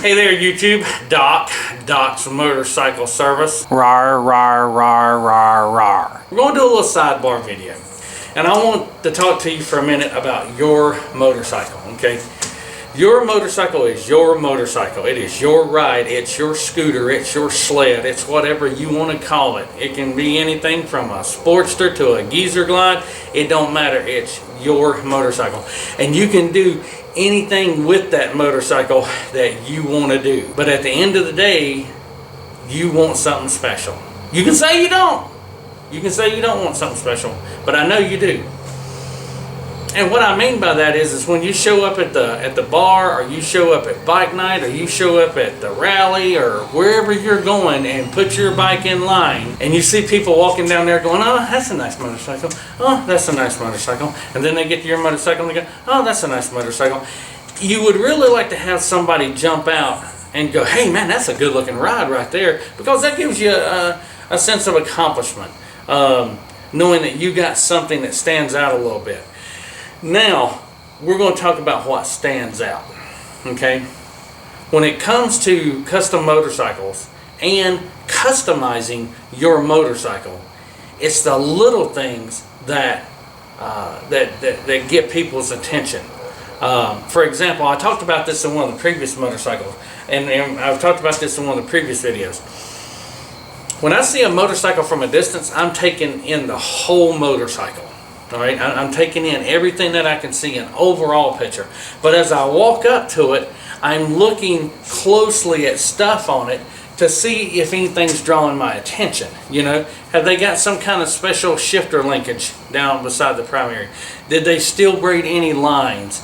Hey there YouTube, Doc's Motorcycle Service. Rar, rar, rar, rar, rar. We're going to do a little sidebar video. And I want to talk to you for a minute about your motorcycle, okay? Your motorcycle is your motorcycle. It is your ride, it's your scooter, it's your sled, it's whatever you want to call it. It can be anything from a Sportster to a Geezer Glide. It don't matter, it's your motorcycle. And you can do anything with that motorcycle that you want to do. But at the end of the day, you want something special. You can say you don't. You can say you don't want something special, but I know you do. And what I mean by that is when you show up at the bar, or you show up at bike night, or you show up at the rally, or wherever you're going, and put your bike in line, and you see people walking down there going, oh, that's a nice motorcycle. Oh, that's a nice motorcycle. And then they get to your motorcycle and they go, oh, that's a nice motorcycle. You would really like to have somebody jump out and go, hey man, that's a good looking ride right there, because that gives you a sense of accomplishment, knowing that you got something that stands out a little bit. Now, we're going to talk about what stands out, okay? When it comes to custom motorcycles and customizing your motorcycle, it's the little things that get people's attention. For example, I talked about this in one of the previous motorcycles, and I've talked about this in one of the previous videos. When I see a motorcycle from a distance, I'm taking in the whole motorcycle. All right, I'm taking in everything that I can see, an overall picture. But as I walk up to it, I'm looking closely at stuff on it to see if anything's drawing my attention. You know, have they got some kind of special shifter linkage down beside the primary? Did they steel braid any lines?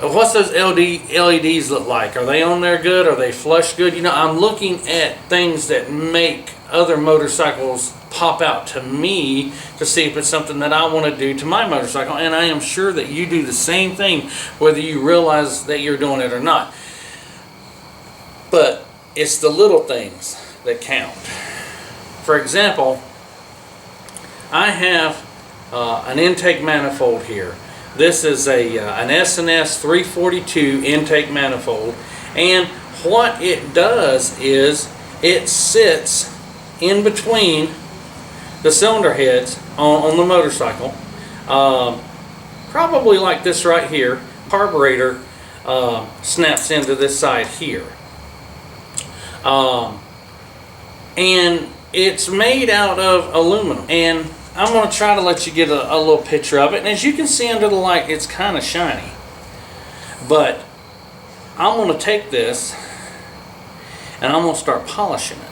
What's those LEDs look like? Are they on there good? Are they flush good? You know, I'm looking at things that make other motorcycles pop out to me to see if it's something that I want to do to my motorcycle. And I am sure that you do the same thing, whether you realize that you're doing it or not. But it's the little things that count. For example, I have an intake manifold here. This is an S&S 342 intake manifold, and what it does is it sits in between the cylinder heads on the motorcycle, probably like this right here. Carburetor snaps into this side here, and it's made out of aluminum. And I'm going to try to let you get a little picture of it. And as you can see under the light, it's kind of shiny. But I'm going to take this and I'm going to start polishing it.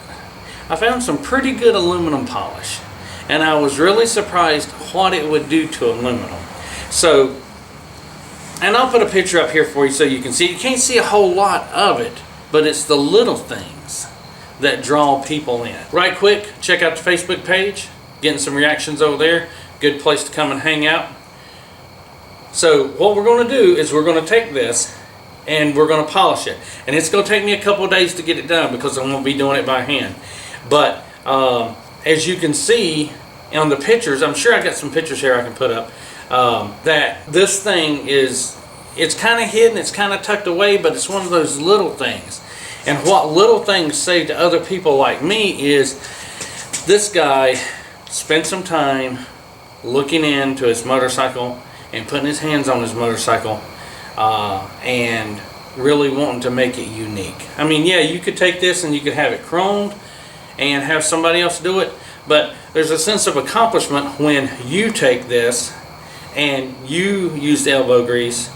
I found some pretty good aluminum polish, and I was really surprised what it would do to aluminum. So, and I'll put a picture up here for you so you can see. You can't see a whole lot of it, but it's the little things that draw people in. Right quick, check out the Facebook page. Getting some reactions over there. Good place to come and hang out. So what we're going to do is we're going to take this and we're going to polish it. And it's going to take me a couple of days to get it done because I'm going to be doing it by hand. But as you can see on the pictures, I'm sure I got some pictures here I can put up, that this thing is, it's kind of hidden, it's kind of tucked away, but it's one of those little things. And what little things say to other people like me is this guy spent some time looking into his motorcycle and putting his hands on his motorcycle and really wanting to make it unique. I mean, yeah, you could take this and you could have it chromed and have somebody else do it, but there's a sense of accomplishment when you take this and you use the elbow grease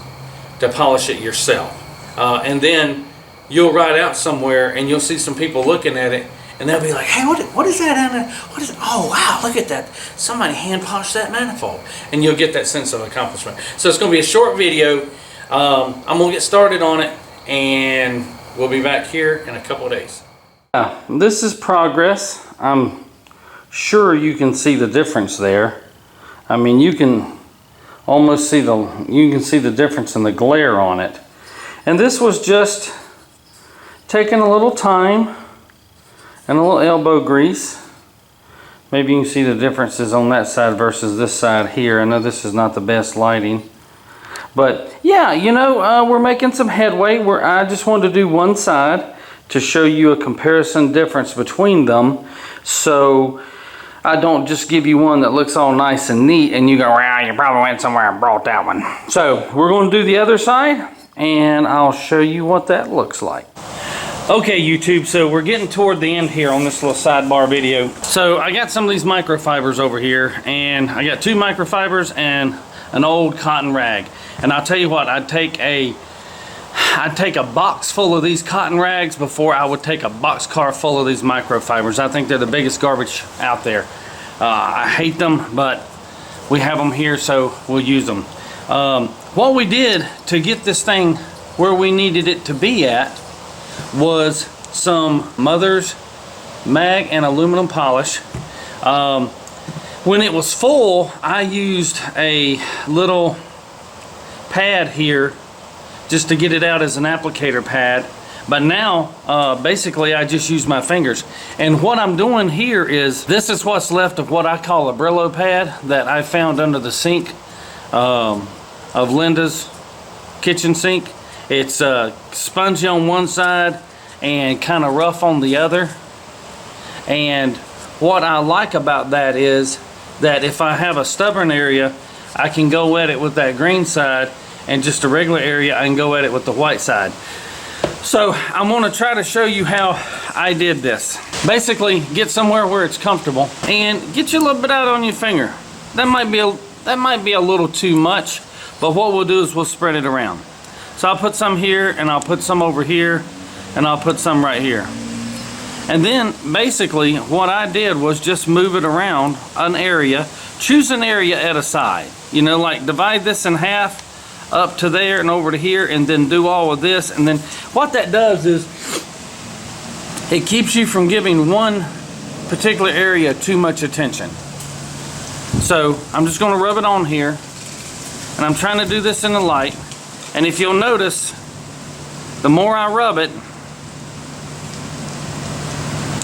to polish it yourself. And then you'll ride out somewhere and you'll see some people looking at it, and they'll be like, hey, what is that down there? What is it? Oh, wow, look at that. Somebody hand polished that manifold. And you'll get that sense of accomplishment. So it's going to be a short video. I'm going to get started on it, and we'll be back here in a couple of days. This is progress. I'm sure you can see the difference there. I mean, you can almost see the difference in the glare on it. And this was just taking a little time and a little elbow grease. Maybe you can see the differences on that side versus this side here. I know this is not the best lighting, But yeah, you know, we're making some headway. I just wanted to do one side to show you a comparison difference between them, so I don't just give you one that looks all nice and neat and you go, well, you probably went somewhere and brought that one. So we're going to do the other side and I'll show you what that looks like. Okay, YouTube, so we're getting toward the end here on this little sidebar video. So I got some of these microfibers over here, and I got 2 microfibers and an old cotton rag. And I'll tell you what, I'd take a box full of these cotton rags before I would take a boxcar full of these microfibers. I think they're the biggest garbage out there. I hate them, but we have them here, so we'll use them. What we did to get this thing where we needed it to be at was some Mother's mag and aluminum polish. When it was full, I used a little pad here just to get it out as an applicator pad, but now basically I just use my fingers. And what I'm doing here is, this is what's left of what I call a Brillo pad that I found under the sink of Linda's kitchen sink. It's spongy on one side and kind of rough on the other. And what I like about that is that if I have a stubborn area, I can go at it with that green side, and just a regular area, I can go at it with the white side. So I'm going to try to show you how I did this. Basically, get somewhere where it's comfortable and get you a little bit out on your finger. That might be a little too much, but what we'll do is we'll spread it around. So I'll put some here, and I'll put some over here, and I'll put some right here. And then basically what I did was just move it around an area. Choose an area at a side. You know, like divide this in half up to there and over to here, and then do all of this. And then what that does is it keeps you from giving one particular area too much attention. So I'm just going to rub it on here, and I'm trying to do this in the light. And if you'll notice, the more I rub it,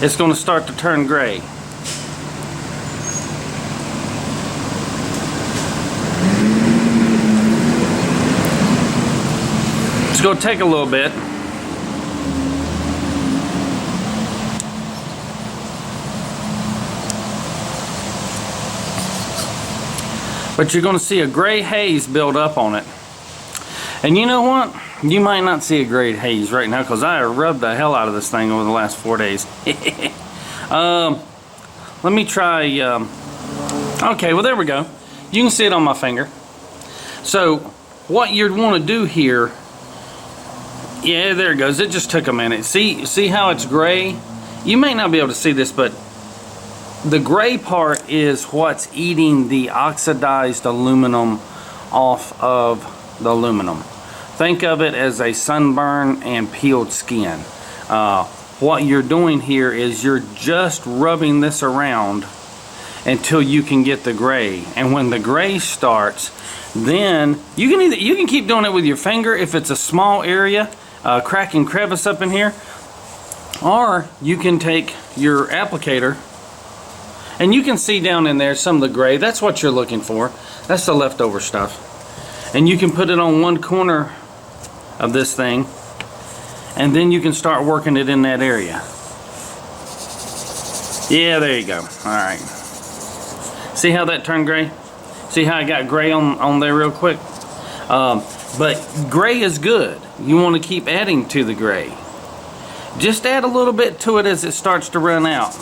it's going to start to turn gray. It's going to take a little bit. But you're going to see a gray haze build up on it. And you know what? You might not see a gray haze right now because I rubbed the hell out of this thing over the last 4 days. Let me try. Okay, well, there we go. You can see it on my finger. So what you'd want to do here, yeah, there it goes. It just took a minute. See how it's gray? You may not be able to see this, but the gray part is what's eating the oxidized aluminum off of the aluminum. Think of it as a sunburn and peeled skin. What you're doing here is you're just rubbing this around until you can get the gray. And when the gray starts, then you can keep doing it with your finger if it's a small area, crack and crevice up in here, or you can take your applicator and you can see down in there some of the gray. That's what you're looking for. That's the leftover stuff. And you can put it on one corner of this thing, and then you can start working it in that area. Yeah, there you go. Alright. See how that turned gray? See how I got gray on there real quick? But gray is good. You want to keep adding to the gray. Just add a little bit to it as it starts to run out.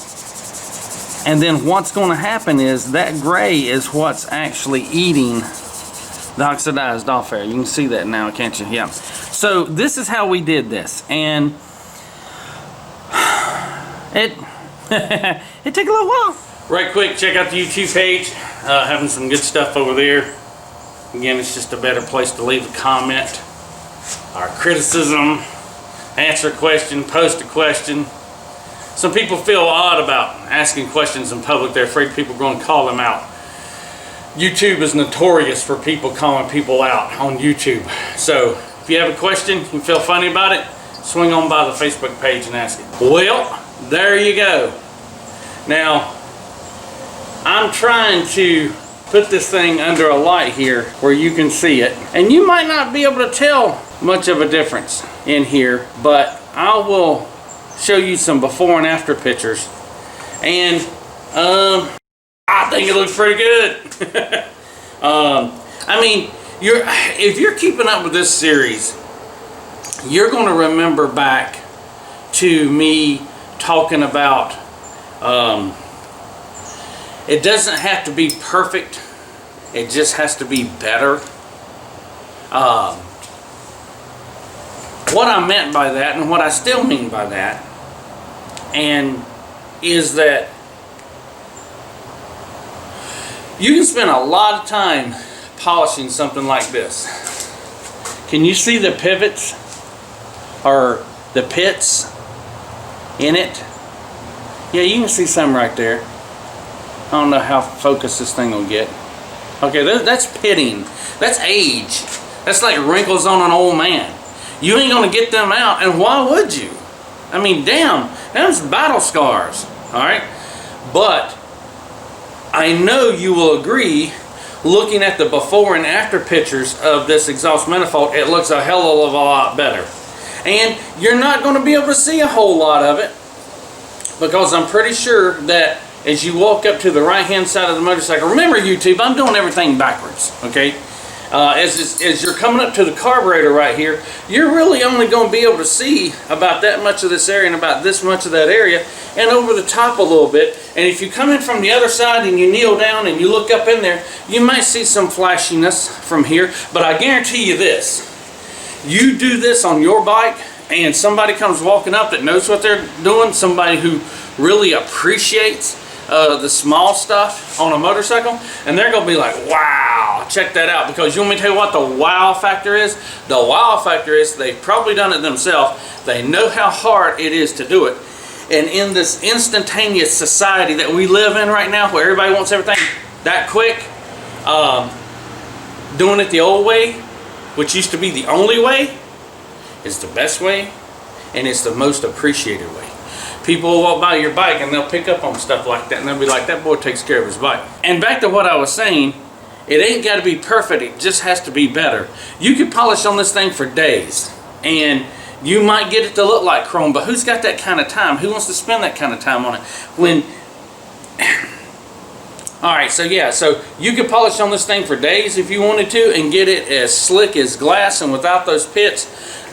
And then what's going to happen is that gray is what's actually eating the oxidized off there. You can see that now, can't you? Yeah. So this is how we did this, and it it took a little while. Right quick, check out the YouTube page. Having some good stuff over there. Again, it's just a better place to leave a comment, or criticism, answer a question, post a question. Some people feel odd about asking questions in public. They're afraid people are going to call them out. YouTube is notorious for people calling people out on YouTube. So if you have a question, you feel funny about it, swing on by the Facebook page and ask it. Well, there you go. Now, I'm trying to put this thing under a light here where you can see it. And you might not be able to tell much of a difference in here, but I will show you some before and after pictures. And I think it looks pretty good. I mean, if you're keeping up with this series, you're going to remember back to me talking about it doesn't have to be perfect, it just has to be better. What I meant by that, and what I still mean by that, and is that you can spend a lot of time polishing something like this. Can you see the pivots or the pits in it? Yeah, you can see some right there. I don't know how focused this thing will get. Okay, that's pitting. That's age. That's like wrinkles on an old man. You ain't gonna get them out, and why would you? I mean, damn, them's battle scars, all right? But I know you will agree, looking at the before and after pictures of this exhaust manifold, it looks a hell of a lot better. And you're not going to be able to see a whole lot of it, because I'm pretty sure that as you walk up to the right hand side of the motorcycle, remember YouTube, I'm doing everything backwards, okay? As you're coming up to the carburetor right here, you're really only going to be able to see about that much of this area and about this much of that area, and over the top a little bit. And if you come in from the other side and you kneel down and you look up in there, you might see some flashiness from here. But I guarantee you this, you do this on your bike and somebody comes walking up that knows what they're doing, somebody who really appreciates the small stuff on a motorcycle, and they're gonna be like, wow, check that out. Because you want me to tell you what the wow factor is? The wow factor is they've probably done it themselves. They know how hard it is to do it. And in this instantaneous society that we live in right now, where everybody wants everything that quick, doing it the old way, which used to be the only way, is the best way, and it's the most appreciated way. People will walk by your bike and they'll pick up on stuff like that, and they'll be like, that boy takes care of his bike. And back to what I was saying, it ain't got to be perfect, it just has to be better. You could polish on this thing for days, and you might get it to look like chrome, but who's got that kind of time? Who wants to spend that kind of time on it? When alright, so yeah, so you could polish on this thing for days if you wanted to and get it as slick as glass and without those pits.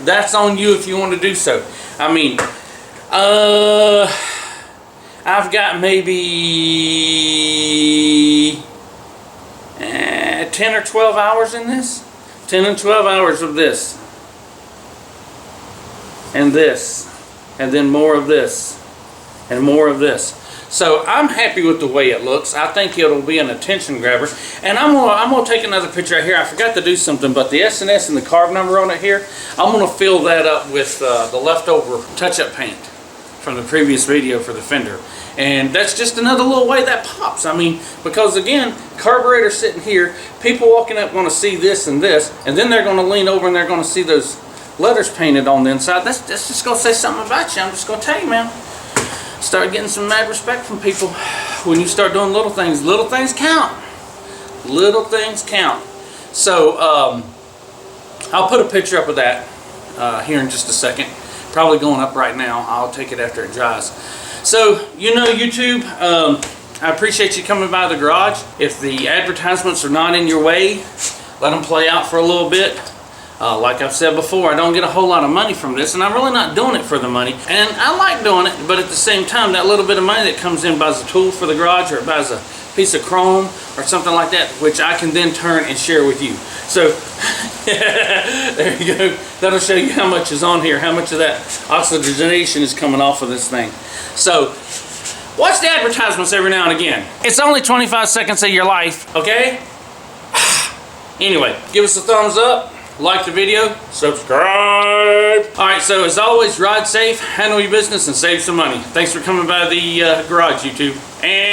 That's on you if you want to do so. I mean, I've got maybe 10 or 12 hours in this. 10 and 12 hours of this. And this. And then more of this. And more of this. So I'm happy with the way it looks. I think it'll be an attention grabber. And I'm gonna take another picture right here. I forgot to do something, but the S&S and the carb number on it here, I'm gonna fill that up with the leftover touch-up paint from the previous video for the fender. And that's just another little way that pops. I mean, because again, carburetor sitting here, people walking up gonna see this, and then they're gonna lean over and they're gonna see those letters painted on the inside. That's just gonna say something about you. I'm just gonna tell you, man. Start getting some mad respect from people when you start doing little things. Little things count. Little things count. So I'll put a picture up of that here in just a second. Probably going up right now. I'll take it after it dries. So, you know, YouTube, I appreciate you coming by the garage. If the advertisements are not in your way, let them play out for a little bit. Like I've said before, I don't get a whole lot of money from this, and I'm really not doing it for the money. And I like doing it, but at the same time, that little bit of money that comes in buys a tool for the garage, or it buys a piece of chrome or something like that, which I can then turn and share with you. So there you go. That'll show you how much is on here, how much of that oxygenation is coming off of this thing. So watch the advertisements every now and again. It's only 25 seconds of your life, okay? Anyway, give us a thumbs up. Like the video, subscribe. Alright, so as always, ride safe, handle your business, and save some money. Thanks for coming by the garage, YouTube. And